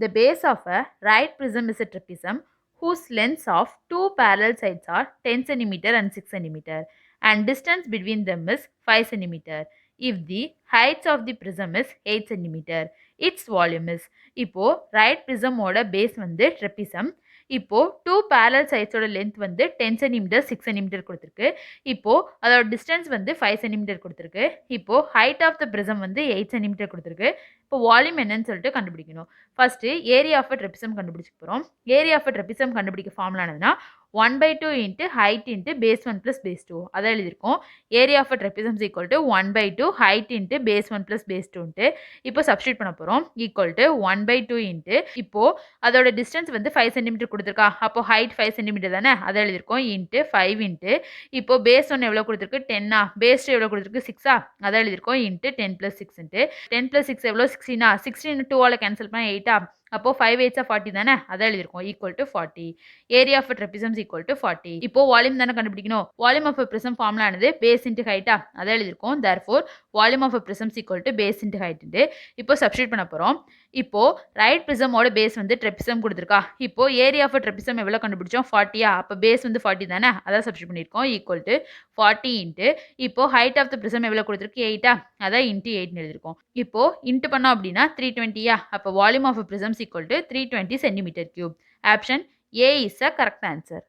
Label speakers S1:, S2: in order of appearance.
S1: The base of a right prism is a trapezium whose lengths of two parallel sides are 10 cm and 6 cm and distance between them is 5 cm. If the height of the prism is 8 cm, its volume is. இப்போ right prism ஓட base வந்து trapezium. இப்போ two parallel sides ஓட length வந்து 10 cm 6 cm கொடுத்திருக்கு. இப்போ அதோட distance வந்து 5 cm கொடுத்திருக்கு. இப்போ height of the prism வந்து 8 cm கொடுத்திருக்கு. இப்போ வால்யூம் என்னன்னு சொல்லிட்டு கண்டுபிடிக்கணும். ஃபர்ஸ்ட் ஏரியா ஆஃப் ட்ரெபிசம் கண்டுபிடிக்க போகிறோம். ஏரியா ஆஃப் ட்ரெபிசம் கண்டுபிடிக்க ஃபார்முலா என்னன்னா 1/2 into height into base 1 plus base 2 அதை எழுதியிருக்கோம். Area of trapeziums equal to 1/2 height into base 1 plus base 2ன்ட்டு இப்போ சப்ஸ்டியூட் பண்ண போகிறோம். ஈக்குவல் டு 1/2 இன்ட்டு இப்போ அதோட டிஸ்டன்ஸ் வந்து 5 சென்டிமீட்டர் கொடுத்துருக்கா. அப்போ ஹைட் 5 சென்டிமீட்டர் தானே அதை எழுதியிருக்கோம். இன்ட்டு 5 இன்ட்டு இப்போ பேஸ் 1 எவ்வளோ கொடுத்துருக்கு 10ஆ, பேஸ் 2 எவ்வளோ கொடுத்துருக்கு 6ஆ அதை எழுதியிருக்கோம். இன்ட்டு 10 + 6 இன்ட்டு 10 + 6 எவ்வளோ 16ஆ, 16 2ஆல் கேன்சல் பண்ணால் 8ஆ, அப்போ 5 8 40 தானே அதை எழுதியிருக்கோம். Equal to 40. Area of trapeziums equal to 40. இப்போ வால்யூம் தானே கண்டுபிடிக்கணும். வால்யூம் ஆஃப் பிரிசம் ஃபார்முலா ஆனது பேஸ் இன்ட்டு ஹைட்டா அதை எழுதியிருக்கோம். Therefore volume of prisms equal to base into height. இப்போ சப்ஸ்டியூட் பண்ண போகிறோம். இப்போ ரைட் பிரிசமோட பேஸ் வந்து ட்ரெபிசம் கொடுத்துருக்கா. இப்போ ஏரியா ஆஃப் ட்ரெபிசம் எவ்வளோ கண்டுபிடிச்சோம் 40ஆ, அப்போ பேஸ் வந்து 40 தானே அதான் சப்ஸ்டியூட் பண்ணியிருக்கோம். ஈக்குவல் டு 40 இன்ட்டு இப்போ ஹைட் ஆஃப் த பிரிசம் எவ்வளோ கொடுத்துருக்கு 8ஆ, அதான் இன்ட்டு 8 எழுதியிருக்கோம். இப்போ இன்ட்டு பண்ணோம் அப்படின்னா 320ஆ, அப்போ volume of prisms equal to 320 cm3. Option A is a correct answer.